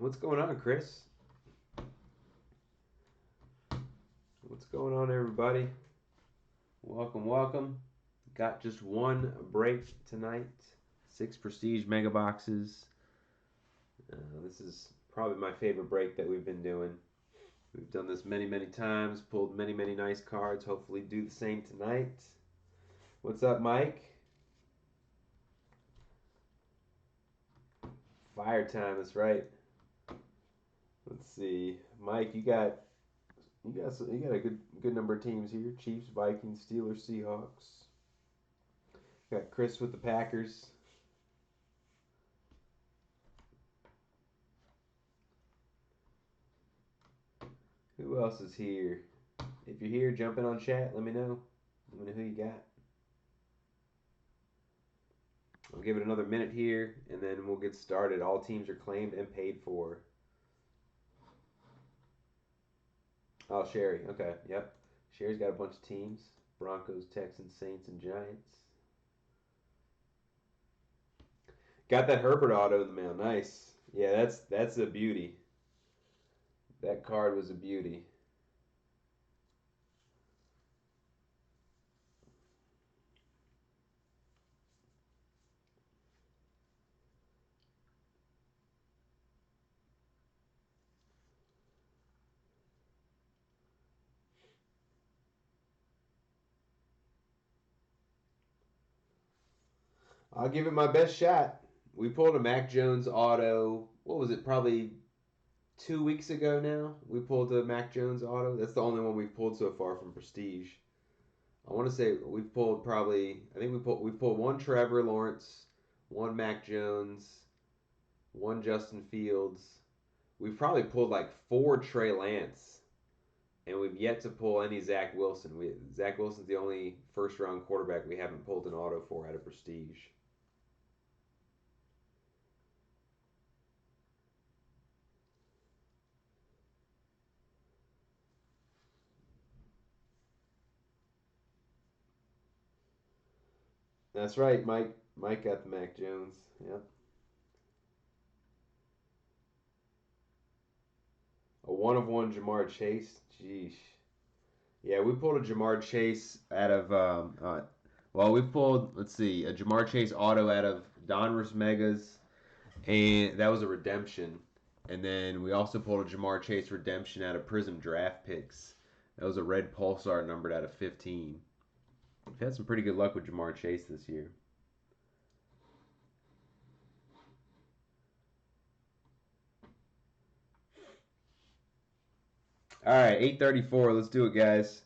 What's going on, Chris? What's going on, everybody? Welcome, welcome. Got just one break tonight. 6 Prestige Mega Boxes. This is probably my favorite break that we've been doing. We've done this many, many times, pulled many, many nice cards. Hopefully do the same tonight. What's up, Mike? Fire time, that's right. Let's see. Mike, you got a good number of teams here. Chiefs, Vikings, Steelers, Seahawks. Got Chris with the Packers. Who else is here? If you're here, jump in on chat. Let me know. Let me know who you got. I'll give it another minute here, and then we'll get started. All teams are claimed and paid for. Oh, Sherry. Okay, yep. Sherry's got a bunch of teams. Broncos, Texans, Saints, and Giants. Got that Herbert auto in the mail. Nice. Yeah, that's a beauty. That card was a beauty. I'll give it my best shot. We pulled a Mac Jones auto. What was it? Probably 2 weeks ago now. We pulled a Mac Jones auto. That's the only one we've pulled so far from Prestige. I want to say we've pulled probably. I think we've pulled one Trevor Lawrence, one Mac Jones, one Justin Fields. We've probably pulled like 4 Trey Lance, and we've yet to pull any Zach Wilson. Zach Wilson's the only first round quarterback we haven't pulled an auto for out of Prestige. That's right, Mike. Mike got the Mac Jones. Yep. A 1 of 1 Jamar Chase. Jeez. Yeah, we pulled a Jamar Chase out of. We pulled. Let's see, a Jamar Chase auto out of Donruss Megas, and that was a redemption. And then we also pulled a Jamar Chase redemption out of Prism Draft Picks. That was a red Pulsar numbered out of 15. We've had some pretty good luck with Jamar Chase this year. All right, 834. Let's do it, guys.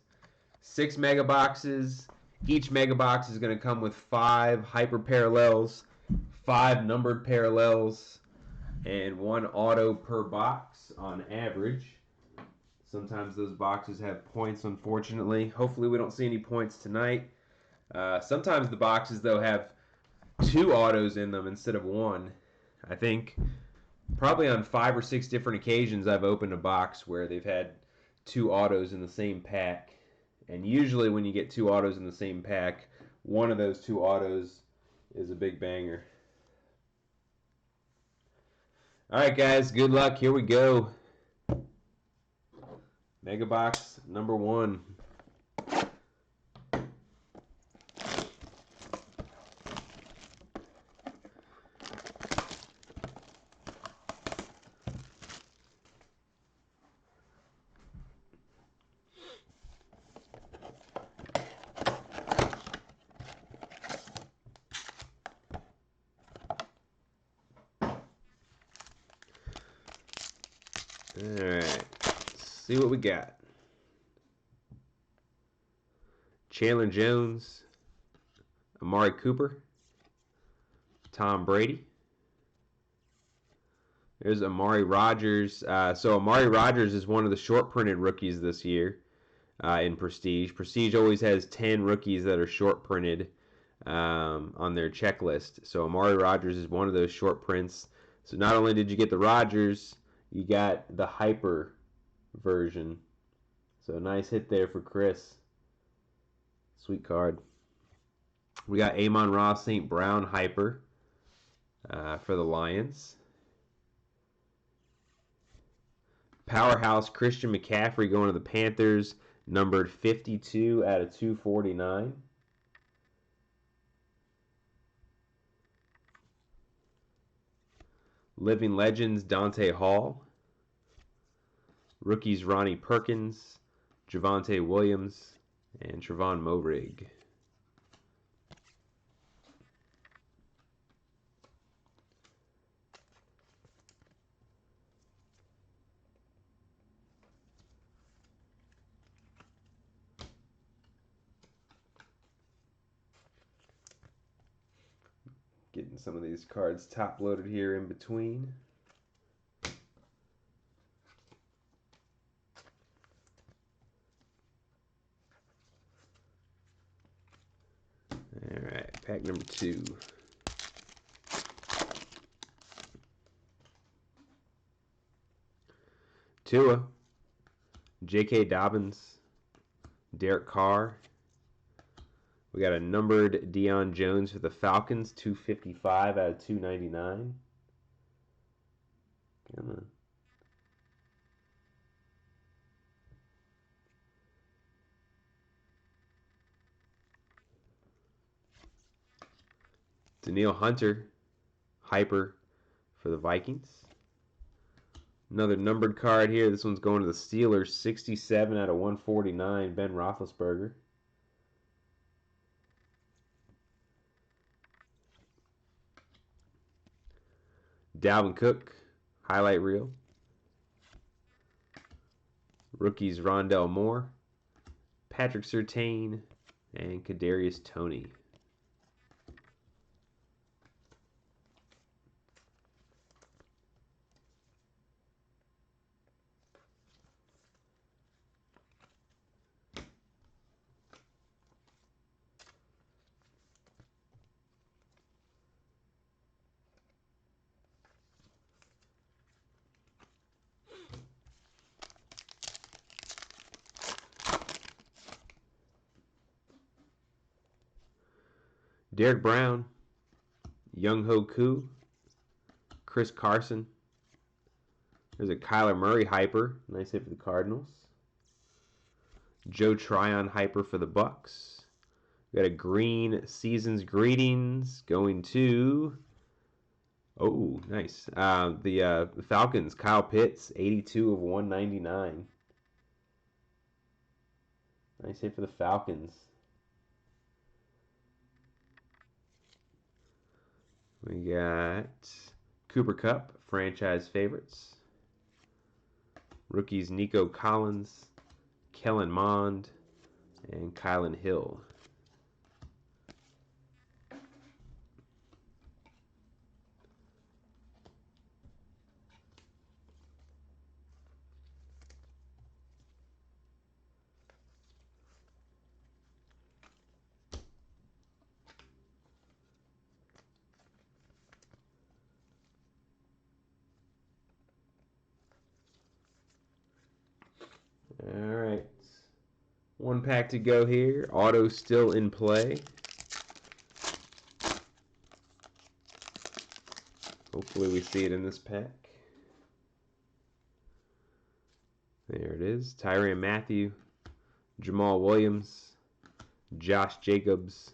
6 mega boxes. Each mega box is going to come with 5 hyper parallels, 5 numbered parallels, and 1 auto per box on average. Sometimes those boxes have points, unfortunately. Hopefully we don't see any points tonight. Sometimes the boxes, though, have 2 autos in them instead of 1. I think probably on 5 or 6 different occasions I've opened a box where they've had 2 autos in the same pack. And usually when you get 2 autos in the same pack, one of those 2 autos is a big banger. All right, guys, good luck. Here we go. Mega box number 1. Alright, let's see what we got. Chandler Jones, Amari Cooper, Tom Brady. There's Amari Rogers. So Amari Rogers is one of the short printed rookies this year in Prestige. Prestige always has 10 rookies that are short printed on their checklist. So Amari Rogers is one of those short prints. So not only did you get the Rodgers, you got the hyper version. So nice hit there for Chris. Sweet card. We got Amon-Ra St. Brown hyper for the Lions. Powerhouse Christian McCaffrey going to the Panthers, numbered 52 out of 249. Living Legends Dante Hall. Rookies Ronnie Perkins, Javonte Williams, and Trevon Moehrig. Getting some of these cards top loaded here in between. All right, pack number 2. Tua, J.K. Dobbins, Derek Carr. We got a numbered Deion Jones for the Falcons, 255 out of 299. Come on. Danielle Hunter, Hyper for the Vikings. Another numbered card here. This one's going to the Steelers, 67 out of 149, Ben Roethlisberger. Dalvin Cook, highlight reel. Rookies Rondell Moore, Patrick Surtain, and Kadarius Toney. Derek Brown, Young Ho Koo, Chris Carson. There's a Kyler Murray hyper. Nice hit for the Cardinals. Joe Tryon hyper for the Bucks. We got a green Season's Greetings going to... Oh, nice. The Falcons, Kyle Pitts, 82 of 199. Nice hit for the Falcons. We got Cooper Kupp, franchise favorites. Rookies Nico Collins, Kellen Mond, and Kylan Hill. All right. One pack to go here. Auto still in play. Hopefully we see it in this pack. There it is. Tyrann Mathieu, Jamal Williams, Josh Jacobs.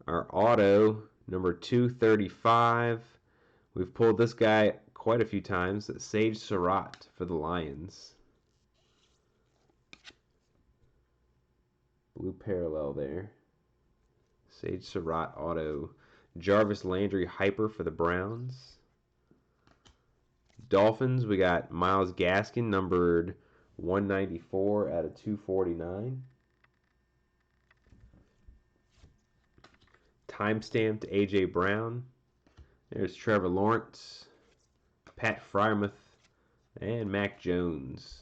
Our auto, number 235. We've pulled this guy quite a few times. Sage Surratt for the Lions. Blue parallel there. Sage Surratt auto. Jarvis Landry hyper for the Browns. Dolphins, we got Myles Gaskin, numbered 194 out of 249. Timestamped A.J. Brown. There's Trevor Lawrence, Pat Freiermuth, and Mac Jones.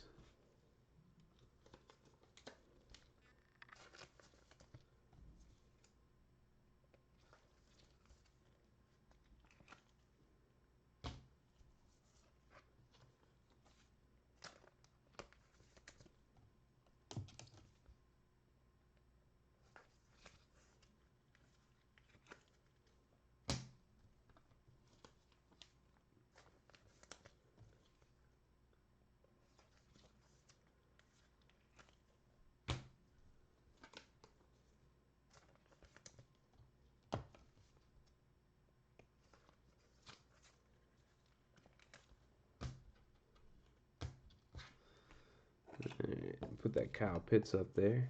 Put that Kyle Pitts up there.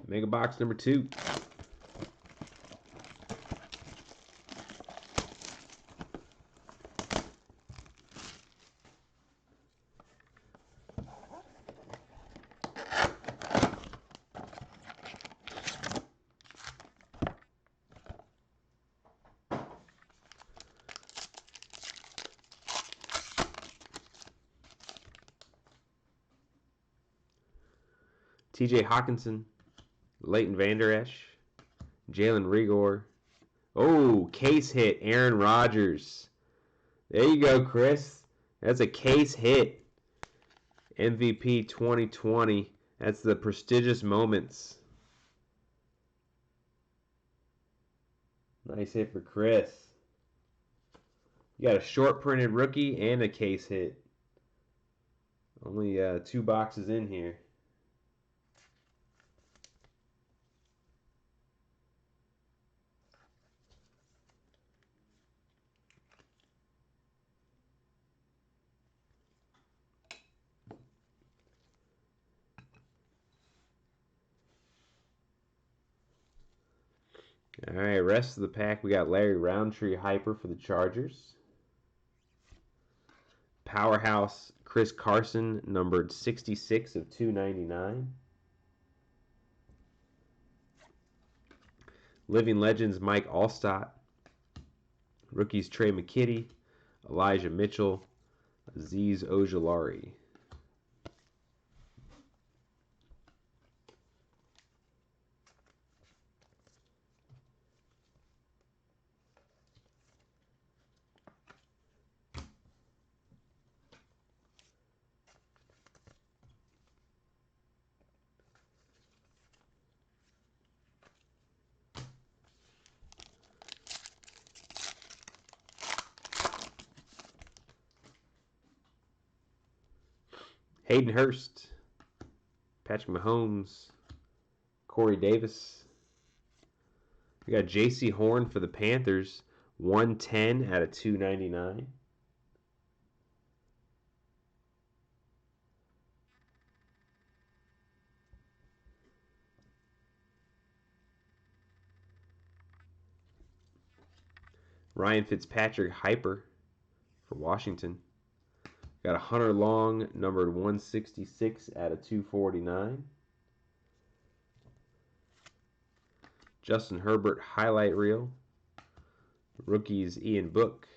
Mega box number 2. TJ Hawkinson, Leighton Vander Esch, Jalen Rigor. Oh, case hit, Aaron Rodgers. There you go, Chris. That's a case hit. MVP 2020. That's the prestigious moments. Nice hit for Chris. You got a short printed rookie and a case hit. Only 2 boxes in here. All right, rest of the pack, we got Larry Roundtree Hyper for the Chargers. Powerhouse Chris Carson, numbered 66 of 299. Living Legends Mike Allstott. Rookies Trey McKitty, Elijah Mitchell, Azeez Ojulari. Hayden Hurst, Patrick Mahomes, Corey Davis. We got J.C. Horn for the Panthers, 110 out of 299. Ryan Fitzpatrick Hyper for Washington. Got a Hunter Long, numbered 166 out of 249. Justin Herbert highlight reel. Rookies Ian Book,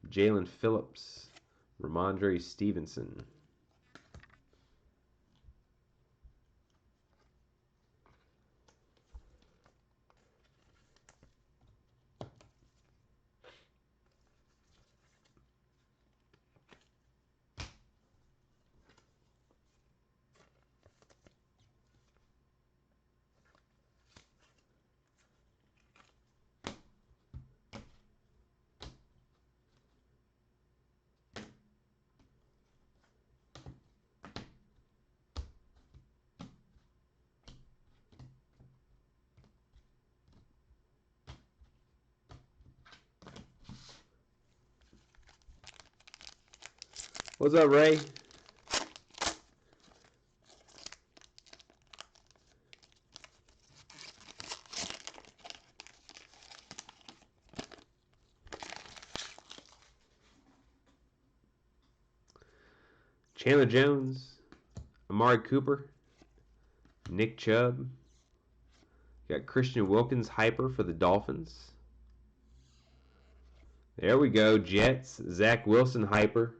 Jalen Phillips, Ramondre Stevenson. What's up, Ray? Chandler Jones, Amari Cooper, Nick Chubb. Got Christian Wilkins Hyper for the Dolphins. There we go, Jets, Zach Wilson Hyper.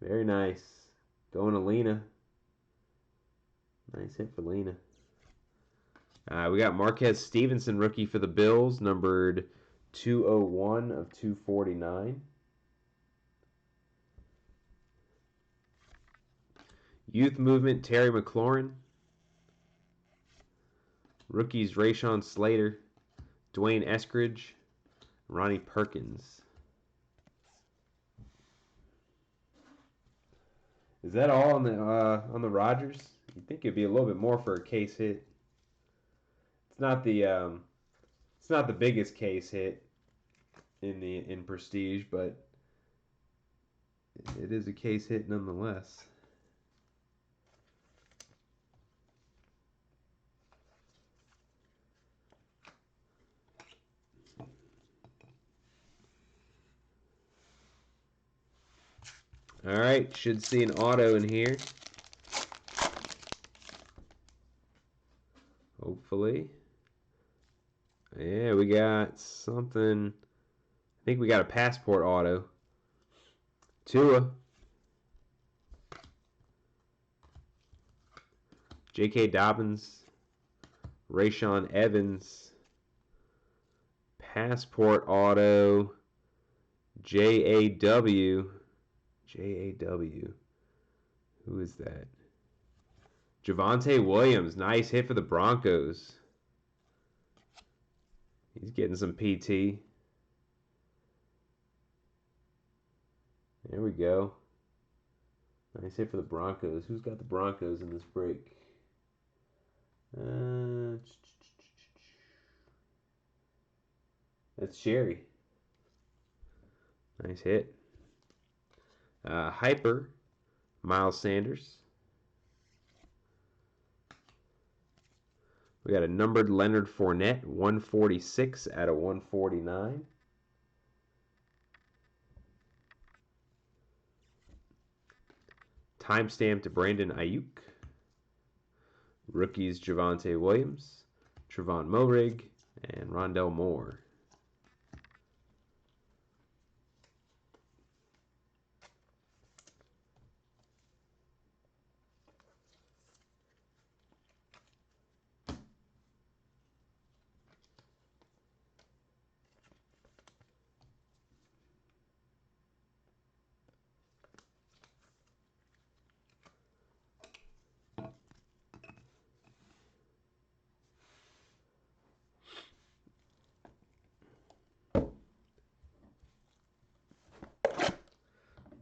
Very nice. Going to Lena. Nice hit for Lena. We got Marquez Stevenson, rookie for the Bills, numbered 201 of 249. Youth Movement, Terry McLaurin. Rookies, Rashawn Slater, Dwayne Eskridge, Ronnie Perkins. Is that all on the Rodgers? You'd think it'd be a little bit more for a case hit. It's not the It's not the biggest case hit in Prestige, but it is a case hit nonetheless. All right, should see an auto in here. Hopefully. Yeah, we got something. I think we got a passport auto. Tua. J.K. Dobbins. Rashawn Evans. Passport auto. J.A.W. J.A.W. Who is that? Javonte Williams. Nice hit for the Broncos. He's getting some PT. There we go. Nice hit for the Broncos. Who's got the Broncos in this break? That's Sherry. Nice hit. Hyper. Miles Sanders. We got a numbered Leonard Fournette, 146 out of 149. Timestamp to Brandon Ayuk. Rookies Javonte Williams, Trevon Moehrig, and Rondell Moore.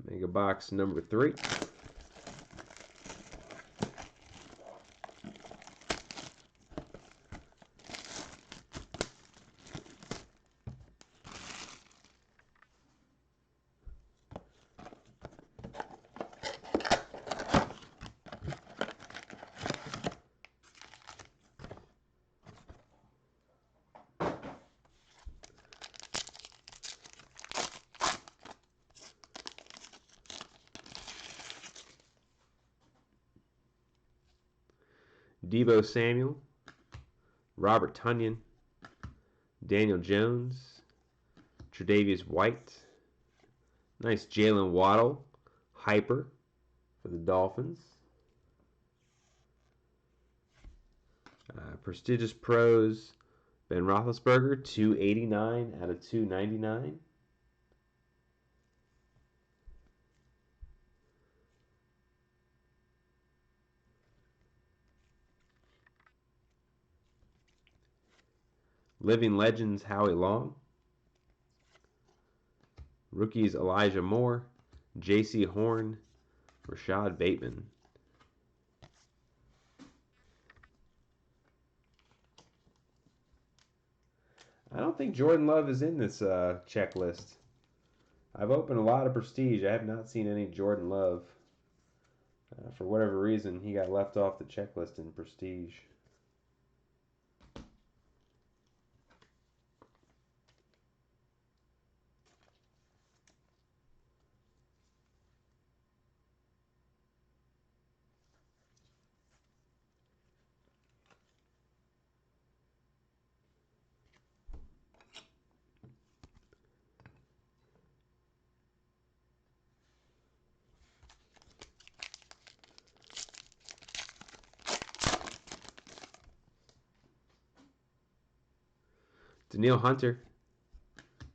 Mega box number 3. Deebo Samuel, Robert Tonyan, Daniel Jones, Tre'Davious White. Nice Jalen Waddle, Hyper for the Dolphins. Prestigious Pros, Ben Roethlisberger, 289 out of 299. Living Legends, Howie Long. Rookies, Elijah Moore, J.C. Horn, Rashad Bateman. I don't think Jordan Love is in this checklist. I've opened a lot of Prestige. I have not seen any Jordan Love. For whatever reason, he got left off the checklist in Prestige. Danielle Hunter,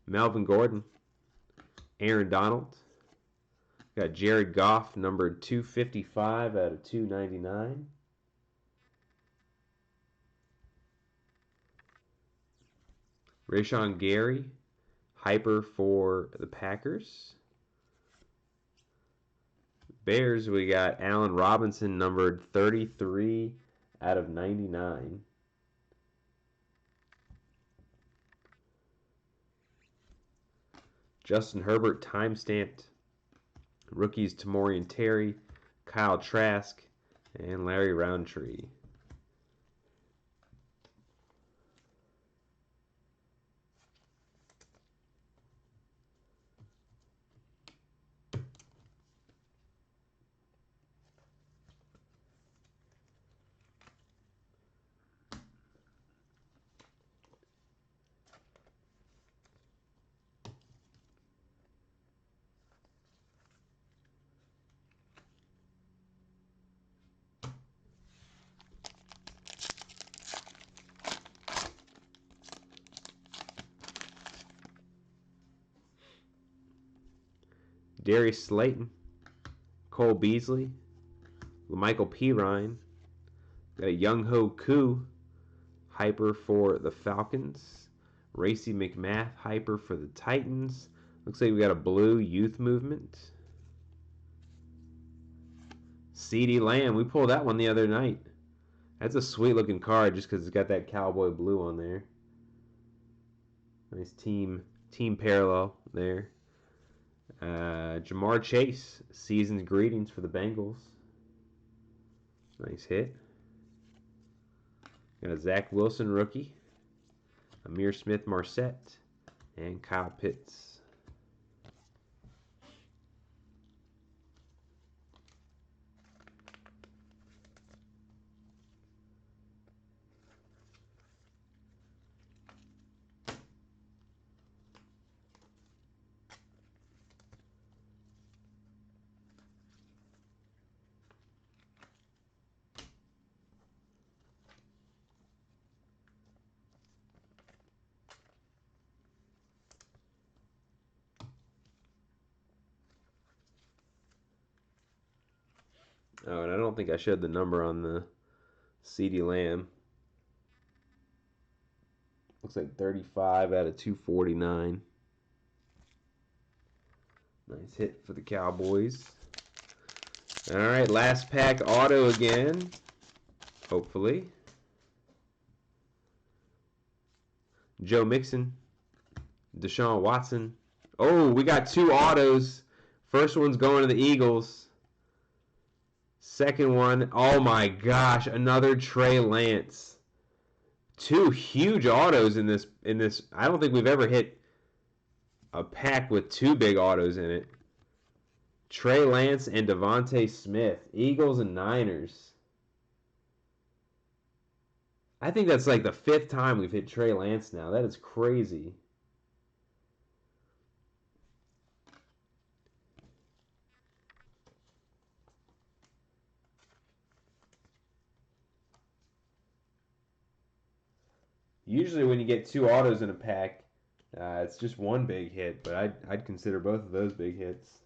Melvin Gordon, Aaron Donald. Got Jared Goff, numbered 255 out of 299. Rashawn Gary, Hyper for the Packers. Bears, we got Allen Robinson, numbered 33 out of 99. Justin Herbert, time-stamped. Rookies, Tamorian Terry, Kyle Trask, and Larry Roundtree. Darius Slayton, Cole Beasley, Michael Pirine, got a Young Ho Koo hyper for the Falcons, Racey McMath hyper for the Titans. Looks like we got a blue youth movement. CeeDee Lamb, we pulled that one the other night. That's a sweet looking card just because it's got that cowboy blue on there. Nice team parallel there. Jamar Chase, season's greetings for the Bengals. Nice hit. Got a Zach Wilson rookie, Amir Smith-Marset, and Kyle Pitts. Oh, and I don't think I showed the number on the CeeDee Lamb. Looks like 35 out of 249. Nice hit for the Cowboys. All right, last pack auto again. Hopefully. Joe Mixon, Deshaun Watson. Oh, we got two autos. First one's going to the Eagles. Second one, oh my gosh, another Trey Lance. Two huge autos in this. I don't think we've ever hit a pack with two big autos in it. Trey Lance and Devontae Smith, Eagles and Niners. I think that's like the fifth time we've hit Trey Lance now. That is crazy. Usually when you get two autos in a pack, it's just one big hit, but I'd consider both of those big hits.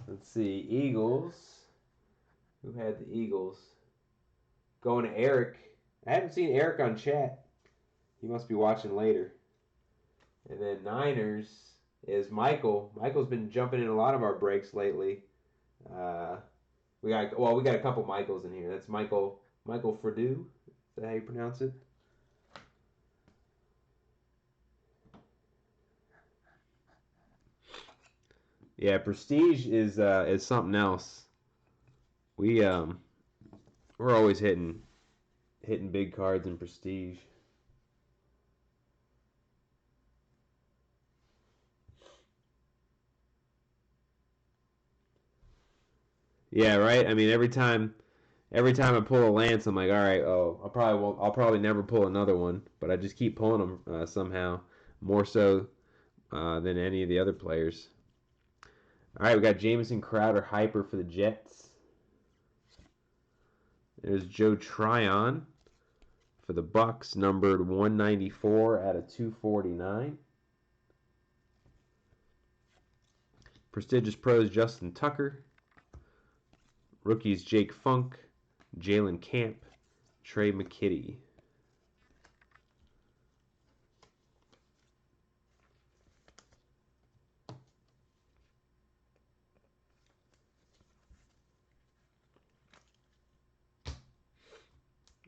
Let's see, Eagles. Who had the Eagles? Going to Eric. I haven't seen Eric on chat. He must be watching later. And then Niners is Michael. Michael's been jumping in a lot of our breaks lately. We got a couple Michaels in here. That's Michael Fredu. Is that how you pronounce it? Yeah, Prestige is something else. We're always hitting big cards in Prestige. Yeah, right. I mean, every time I pull a Lance, I'm like, all right, I'll probably never pull another one, but I just keep pulling them somehow, more so than any of the other players. All right, we got Jamison Crowder hyper for the Jets. There's Joe Tryon for the Bucks, numbered 194 out of 249. Prestigious Pros Justin Tucker. Rookies Jake Funk, Jalen Camp, Trey McKitty.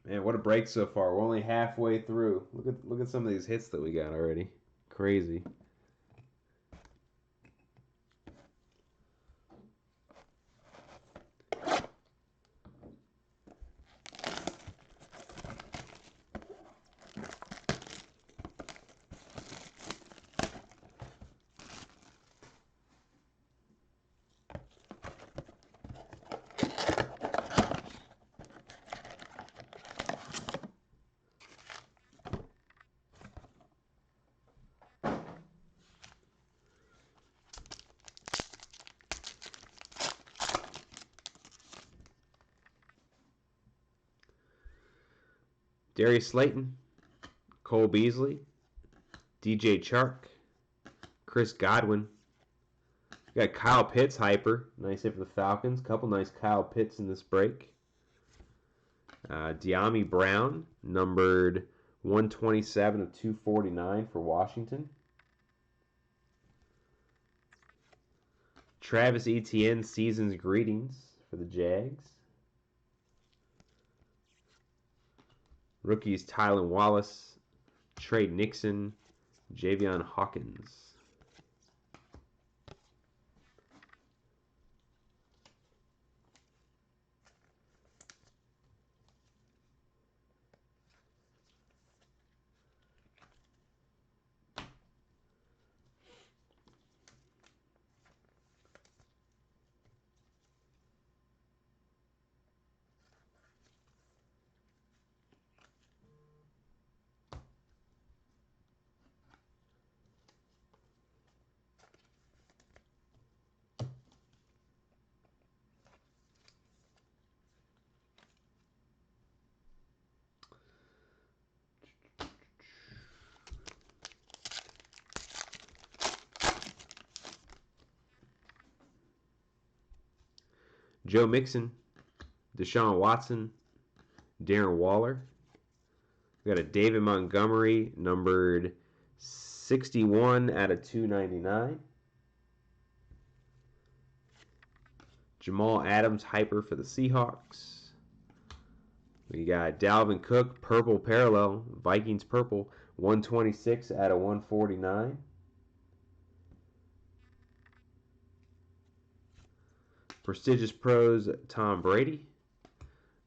Man, what a break so far. We're only halfway through. Look at some of these hits that we got already. Crazy. Darius Slayton, Cole Beasley, DJ Chark, Chris Godwin. We got Kyle Pitts hyper. Nice hit for the Falcons. Couple nice Kyle Pitts in this break. De'Ami Brown, numbered 127 of 249 for Washington. Travis Etienne, season's greetings for the Jags. Rookies Tylan Wallace, Trey Nixon, Javion Hawkins. Joe Mixon, Deshaun Watson, Darren Waller. We got a David Montgomery, numbered 61 out of 299. Jamal Adams, hyper for the Seahawks. We got Dalvin Cook, purple parallel, Vikings purple, 126 out of 149. Prestigious Pros, Tom Brady.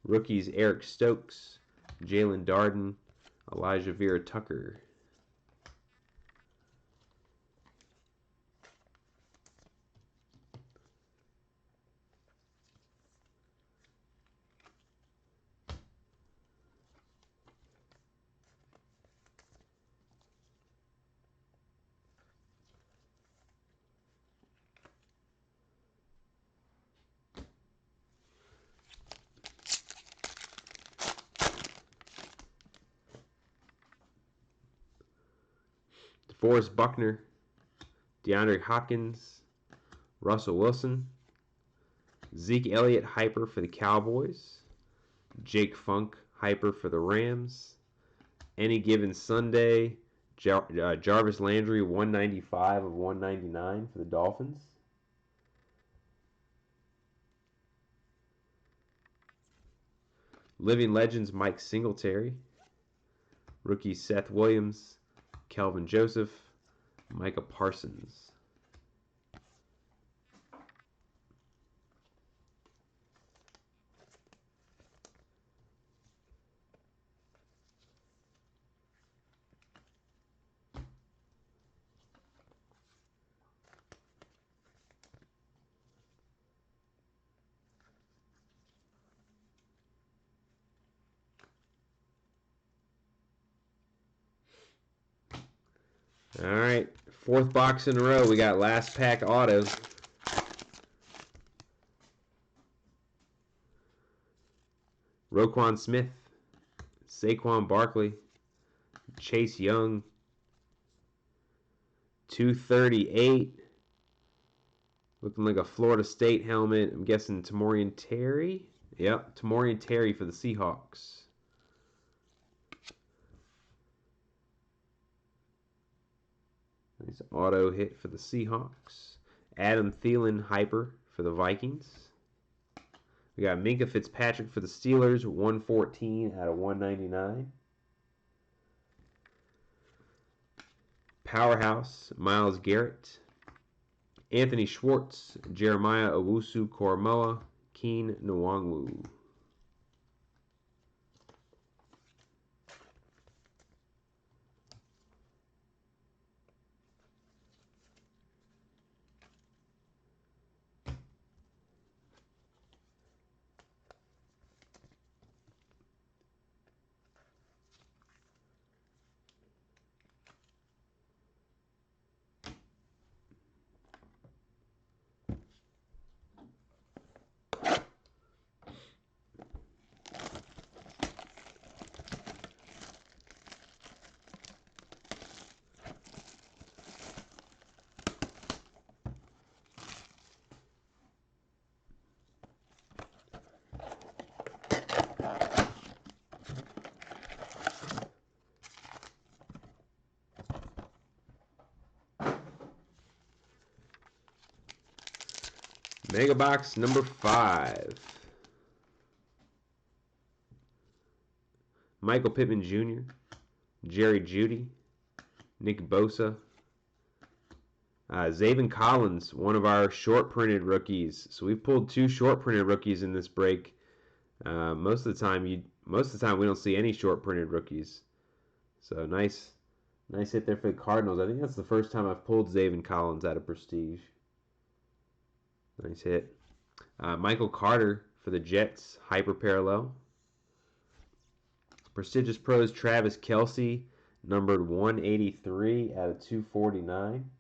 Rookies, Eric Stokes, Jalen Darden, Elijah Vera Tucker. DeForest Buckner, DeAndre Hopkins, Russell Wilson, Zeke Elliott, hyper for the Cowboys, Jake Funk, hyper for the Rams, Any Given Sunday, Jarvis Landry, 195 of 199 for the Dolphins. Living Legends, Mike Singletary. Rookie Seth Williams, Kelvin Joseph, Micah Parsons. All right, fourth box in a row. We got last pack auto. Roquan Smith, Saquon Barkley, Chase Young, 238. Looking like a Florida State helmet. I'm guessing Tamorrion Terry. Yep, Tamorrion Terry for the Seahawks. Nice auto hit for the Seahawks. Adam Thielen, hyper for the Vikings. We got Minkah Fitzpatrick for the Steelers, 114 out of 199. Powerhouse, Myles Garrett. Anthony Schwartz, Jeremiah Owusu-Koramoah, Keen Nwangwu. Mega Box number 5. Michael Pittman Jr., Jerry Jeudy, Nick Bosa, Zaven Collins, one of our short printed rookies. So we've pulled 2 short printed rookies in this break. Most of the time we don't see any short printed rookies. So nice hit there for the Cardinals. I think that's the first time I've pulled Zaven Collins out of Prestige. Nice hit. Michael Carter for the Jets, hyper parallel. Prestigious Pros Travis Kelce, numbered 183 out of 249.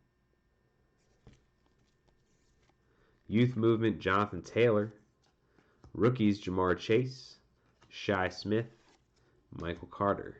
Youth Movement Jonathan Taylor. Rookies Jamar Chase, Shi Smith, Michael Carter.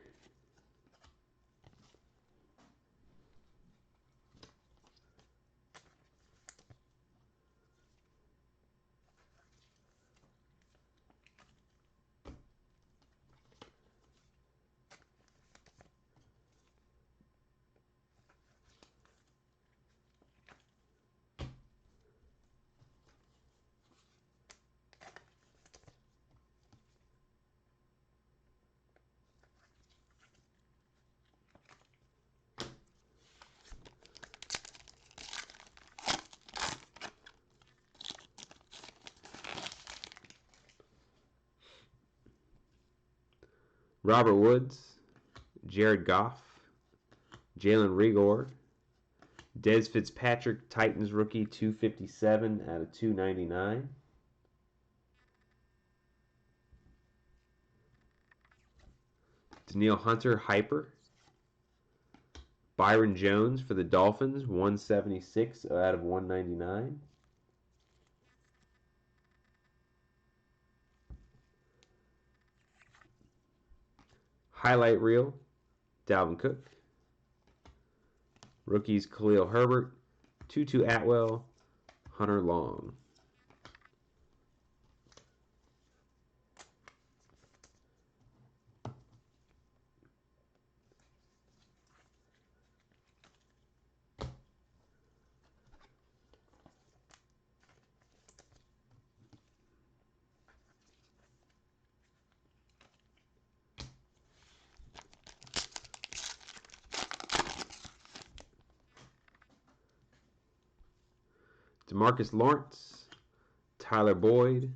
Robert Woods, Jared Goff, Jalen Reagor, Dez Fitzpatrick, Titans rookie, 257 out of 299. Danielle Hunter, hyper. Byron Jones for the Dolphins, 176 out of 199. Highlight reel, Dalvin Cook. Rookies, Khalil Herbert, Tutu Atwell, Hunter Long. DeMarcus Lawrence, Tyler Boyd,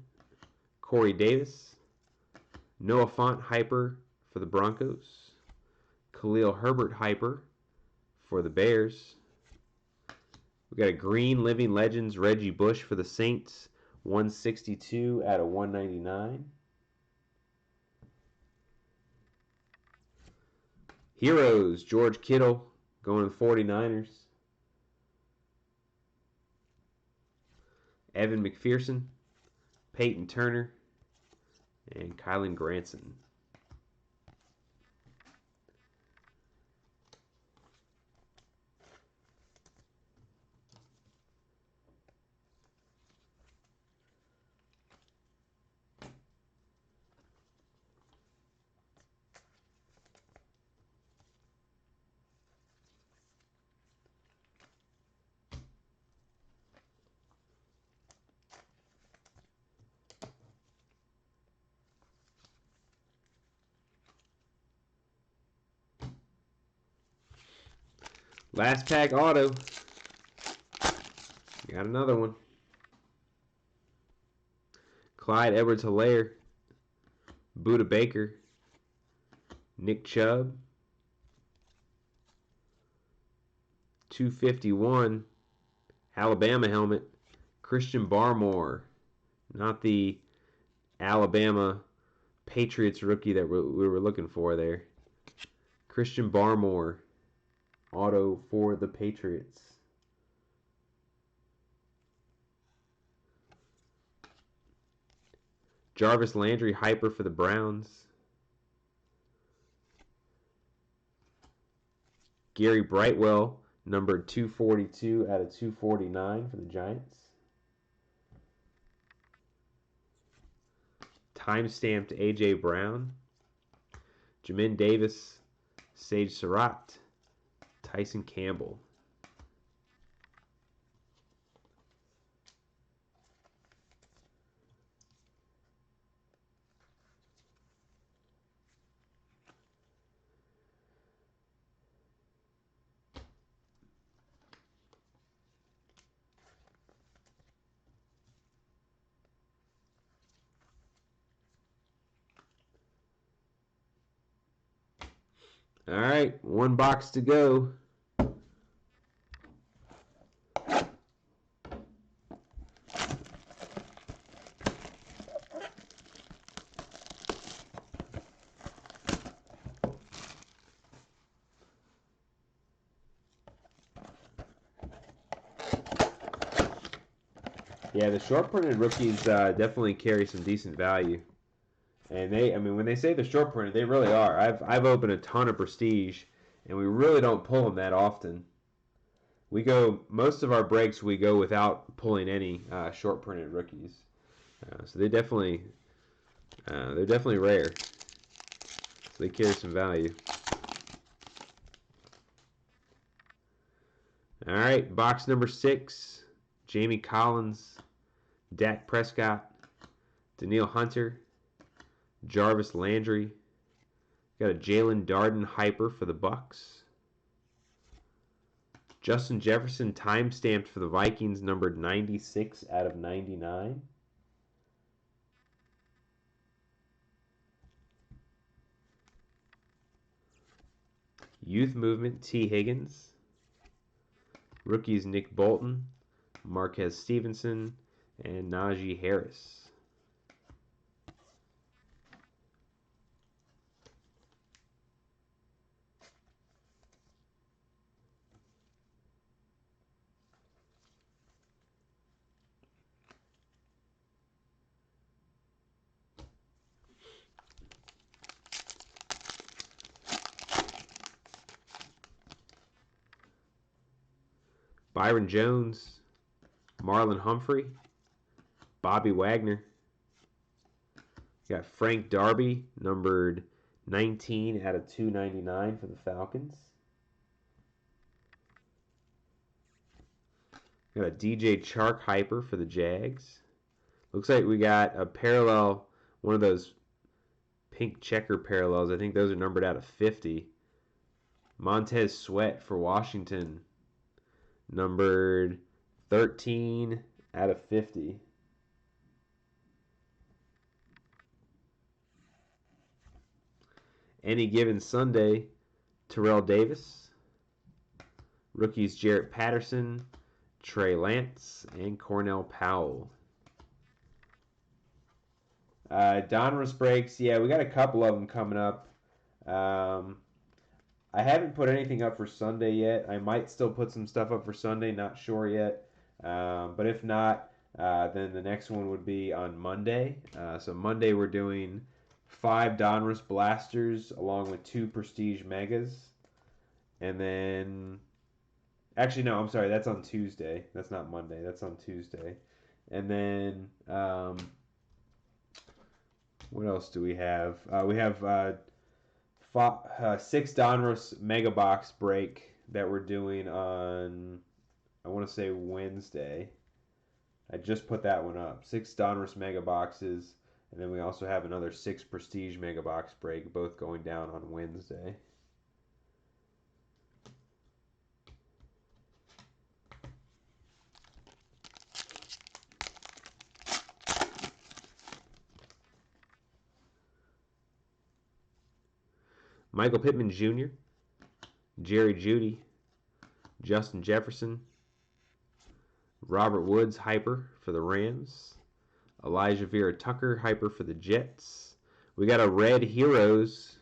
Corey Davis, Noah Fant hyper for the Broncos, Khalil Herbert hyper for the Bears. We got a green Living Legends Reggie Bush for the Saints, 162 out of 199. Heroes, George Kittle going to the 49ers. Evan McPherson, Peyton Turner, and Kylan Granson. Last pack auto. Got another one. Clyde Edwards-Helaire. Buda Baker. Nick Chubb. 251. Alabama helmet. Christian Barmore. Not the Alabama Patriots rookie that we were looking for there. Christian Barmore. Auto for the Patriots. Jarvis Landry hyper for the Browns. Gary Brightwell, numbered 242 out of 249 for the Giants. Time-stamped A.J. Brown. Jamin Davis, Sage Surratt, Tyson Campbell. All right, one box to go. Yeah, the short printed rookies definitely carry some decent value. And when they say they're short printed, they really are. I've opened a ton of Prestige, and we really don't pull them that often. Most of our breaks we go without pulling any short printed rookies. So they're definitely rare. So they carry some value. All right, box number 6. Jamie Collins, Dak Prescott, Danielle Hunter, Jarvis Landry. Got a Jalen Darden hyper for the Bucks. Justin Jefferson time-stamped for the Vikings, numbered 96 out of 99. Youth Movement, T. Higgins. Rookies, Nick Bolton, Marquez Stevenson, and Najee Harris. Byron Jones, Marlon Humphrey, Bobby Wagner. Got Frank Darby, numbered 19 out of 299 for the Falcons. Got a DJ Chark hyper for the Jags. Looks like we got a parallel, one of those pink checker parallels. I think those are numbered out of 50. Montez Sweat for Washington, numbered 13 out of 50. Any Given Sunday, Terrell Davis. Rookies Jarrett Patterson, Trey Lance, and Cornell Powell. Donruss breaks, yeah, we got a couple of them coming up. I haven't put anything up for Sunday yet. I might still put some stuff up for Sunday, not sure yet. But if not, then the next one would be on Monday. So Monday we're doing 5 Donruss Blasters along with 2 Prestige Megas. And then, actually no, I'm sorry, that's on Tuesday. That's not Monday, that's on Tuesday. And then, what else do we have? We have 6 Donruss Mega Box break that we're doing on, I want to say Wednesday. I just put that one up. 6 Donruss Mega Boxes, and then we also have another 6 Prestige Mega Box break, both going down on Wednesday. Michael Pittman Jr., Jerry Jeudy, Justin Jefferson, Robert Woods hyper for the Rams, Elijah Vera Tucker hyper for the Jets. We got a red Heroes.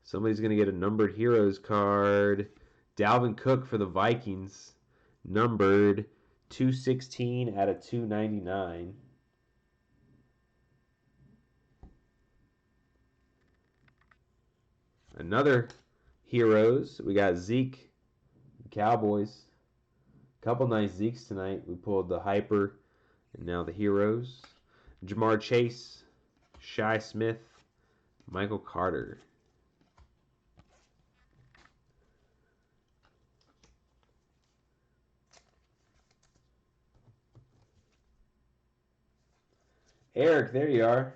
Somebody's going to get a numbered Heroes card. Dalvin Cook for the Vikings, numbered 216 out of 299. Another Heroes. We got Zeke, Cowboys. Couple nice Zekes tonight. We pulled the Hyper and now the Heroes. Jamar Chase, Shi Smith, Michael Carter. Eric, there you are.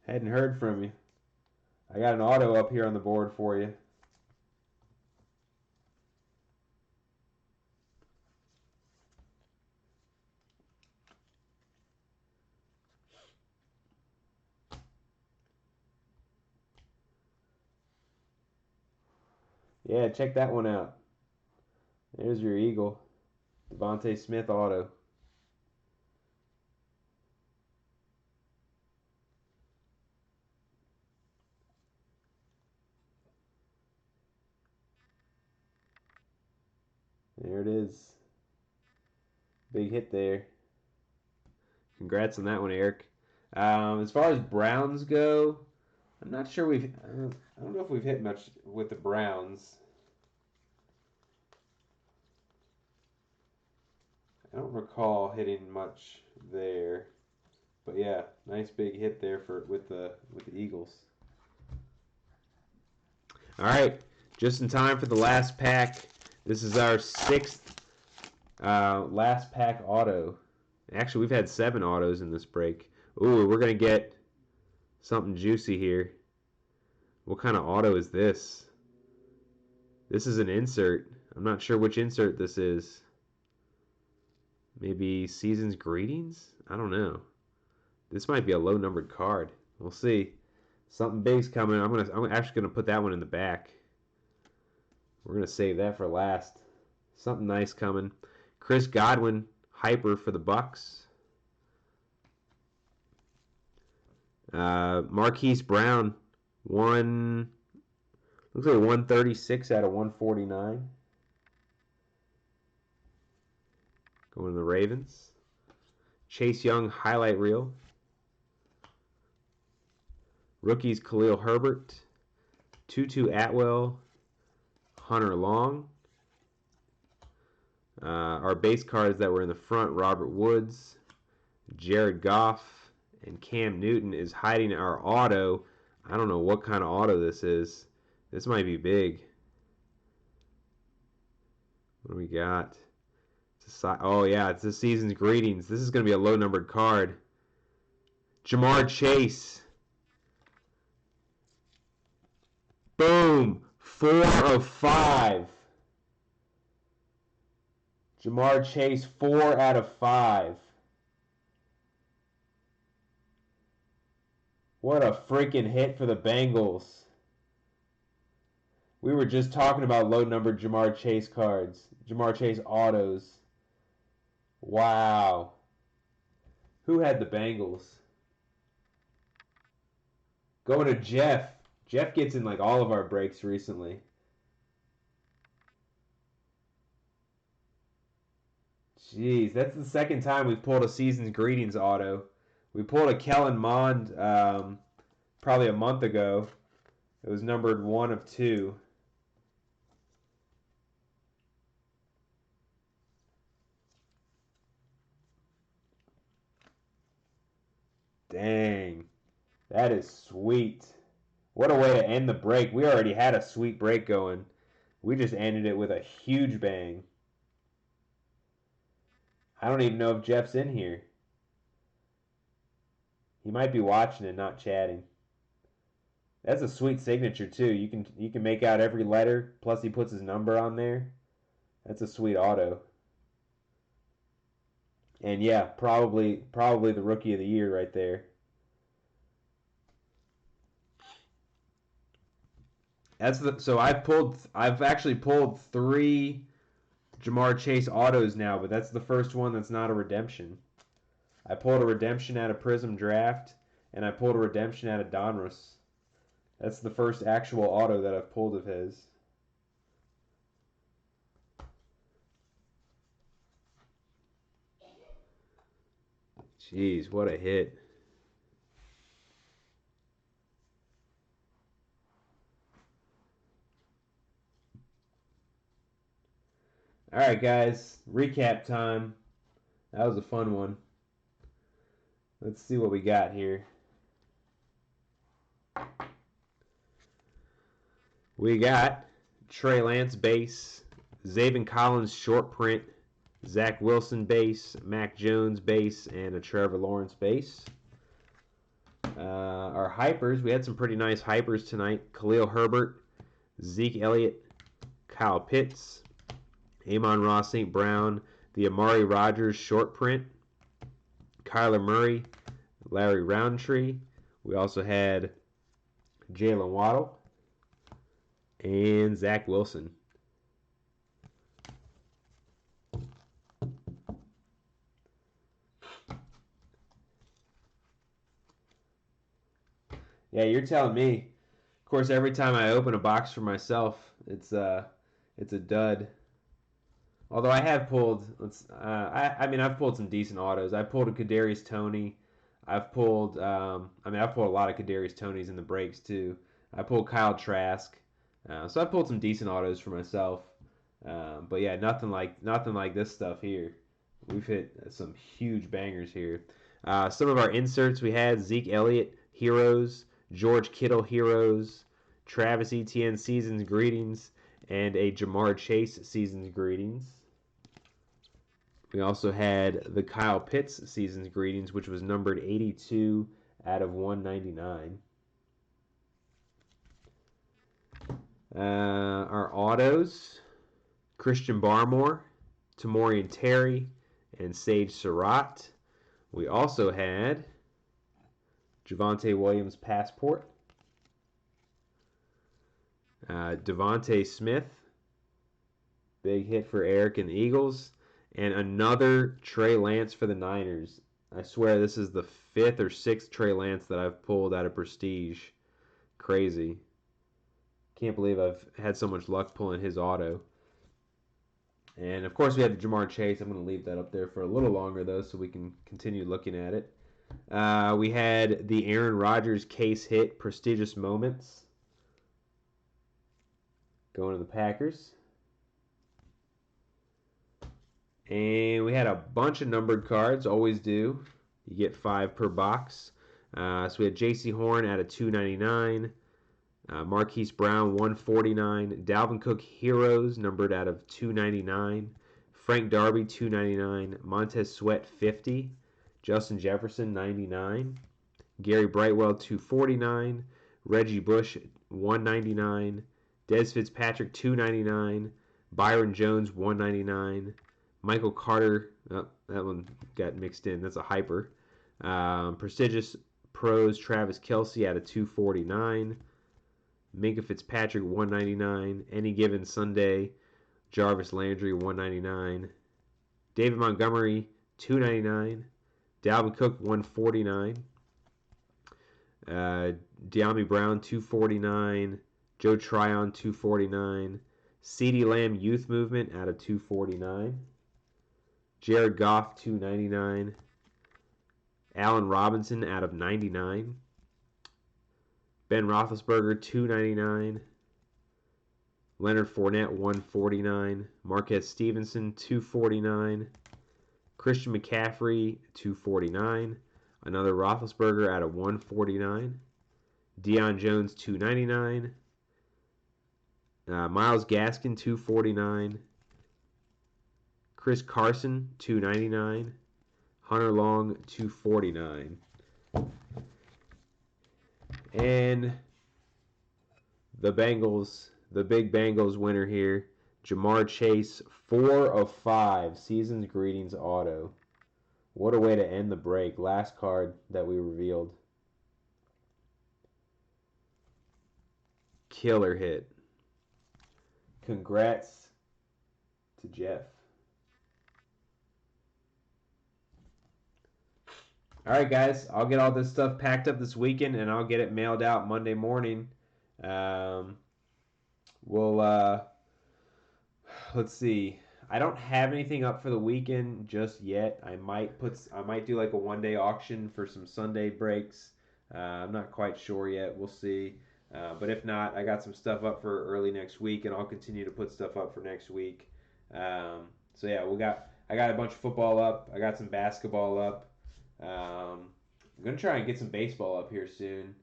Hadn't heard from you. I got an auto up here on the board for you. Yeah, check that one out. There's your Eagle. Devontae Smith auto. There it is. Big hit there. Congrats on that one, Eric. As far as Browns go, I'm not sure I don't know if we've hit much with the Browns. I don't recall hitting much there. But yeah, nice big hit there with the Eagles. All right, just in time for the last pack. This is our 6th last pack auto. Actually, we've had 7 autos in this break. Ooh, we're going to get something juicy here. What kind of auto is this? This is an insert. I'm not sure which insert this is. Maybe Season's Greetings? I don't know. This might be a low numbered card. We'll see. Something big's coming. I'm actually gonna put that one in the back. We're gonna save that for last. Something nice coming. Chris Godwin hyper for the Bucks. Marquise Brown looks like 136 out of 149. Going to the Ravens. Chase Young highlight reel. Rookies Khalil Herbert, Tutu Atwell, Hunter Long. Our base cards that were in the front, Robert Woods, Jared Goff, and Cam Newton is hiding our auto. I don't know what kind of auto this is. This might be big. What do we got? Oh, yeah, it's the Season's Greetings. This is going to be a low-numbered card. Jamar Chase. Boom. 4 of 5. Jamar Chase, 4 out of 5. What a freaking hit for the Bengals. We were just talking about low-numbered Jamar Chase cards. Jamar Chase autos. Wow. Who had the Bengals? Going to Jeff. Jeff gets in like all of our breaks recently. Jeez, that's the second time we've pulled a Season's Greetings auto. We pulled a Kellen Mond probably a month ago. It was numbered 1 of 2. Dang. That is sweet. What a way to end the break. We already had a sweet break going. We just ended it with a huge bang. I don't even know if Jeff's in here. He might be watching and not chatting. That's a sweet signature too. You can make out every letter, plus he puts his number on there. That's a sweet auto. And yeah, probably the rookie of the year right there. So I've actually pulled 3 Jamar Chase autos now, but that's the first one that's not a redemption. I pulled a redemption out of Prism Draft, and I pulled a redemption out of Donruss. That's the first actual auto that I've pulled of his. Jeez, what a hit. All right, guys, recap time. That was a fun one. Let's see what we got here. We got Trey Lance base, Zaven Collins short print, Zach Wilson base, Mac Jones base, and a Trevor Lawrence base. Our hypers, we had some pretty nice hypers tonight. Khalil Herbert, Zeke Elliott, Kyle Pitts, Amon-Ra St. Brown, the Amari Rogers short print, Kyler Murray, Larry Roundtree. We also had Jalen Waddle and Zach Wilson. Yeah, you're telling me. Of course, every time I open a box for myself, it's a dud. Although I have pulled, I've pulled some decent autos. I pulled a Kadarius Toney. I've pulled a lot of Kadarius Toneys in the breaks too. I pulled Kyle Trask. So I pulled some decent autos for myself. But yeah, nothing like this stuff here. We've hit some huge bangers here. Some of our inserts we had Zeke Elliott Heroes, George Kittle Heroes, Travis Etienne Season's Greetings, and a Jamar Chase Season's Greetings. We also had the Kyle Pitts Season's Greetings, which was numbered 82 out of 199. Our autos, Christian Barmore, Tamorian Terry, and Sage Surratt. We also had Javonte Williams Passport, Devontae Smith, big hit for Eric and the Eagles, and another Trey Lance for the Niners. I swear this is the 5th or 6th Trey Lance that I've pulled out of Prestige. Crazy. Can't believe I've had so much luck pulling his auto. And of course we had the Jamar Chase. I'm going to leave that up there for a little longer though so we can continue looking at it. We had the Aaron Rodgers case hit Prestigious Moments going to the Packers. And we had a bunch of numbered cards, always do. You get 5 per box. So we had J.C. Horn out of 299, Marquise Brown 149, Dalvin Cook Heroes numbered out of 299, Frank Darby 299, Montez Sweat 50, Justin Jefferson 99, Gary Brightwell 249, Reggie Bush 199, Dez Fitzpatrick 299, Byron Jones 199, Michael Carter, that one got mixed in. That's a hyper. Prestigious Pros Travis Kelce out of 249. Minka Fitzpatrick 199. Any Given Sunday Jarvis Landry 199. David Montgomery 299. Dalvin Cook 149. De'Ami Brown 249. Joe Tryon 249. CeeDee Lamb Youth Movement out of 249. Jared Goff, 299. Allen Robinson out of 99. Ben Roethlisberger, 299. Leonard Fournette, 149. Marquez Stevenson, 249. Christian McCaffrey, 249. Another Roethlisberger out of 149. Deion Jones, 299. Myles Gaskin, 249. Chris Carson, 299. Hunter Long, 249. And the Bengals, the big Bengals winner here, Jamar Chase, 4 of 5. Season's Greetings auto. What a way to end the break. Last card that we revealed. killer hit. Congrats to Jeff. All right, guys. I'll get all this stuff packed up this weekend, and I'll get it mailed out Monday morning. We'll let's see. I don't have anything up for the weekend just yet. I might do like a 1-day auction for some Sunday breaks. I'm not quite sure yet. We'll see. But if not, I got some stuff up for early next week, and I'll continue to put stuff up for next week. So yeah, I got a bunch of football up. I got some basketball up. I'm gonna try and get some baseball up here soon.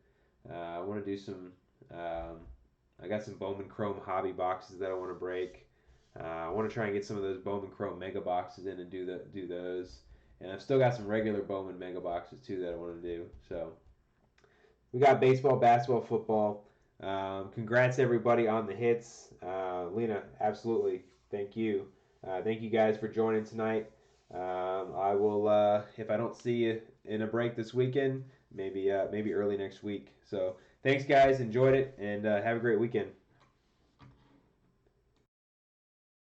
I want to do some. I got some Bowman Chrome hobby boxes that I want to break. I want to try and get some of those Bowman Chrome mega boxes in and do those. And I've still got some regular Bowman mega boxes too that I want to do. So we got baseball, basketball, football. Congrats everybody on the hits. Lena, absolutely. Thank you. Thank you guys for joining tonight. I will, if I don't see you in a break this weekend, maybe early next week. So thanks guys, enjoyed it, and have a great weekend.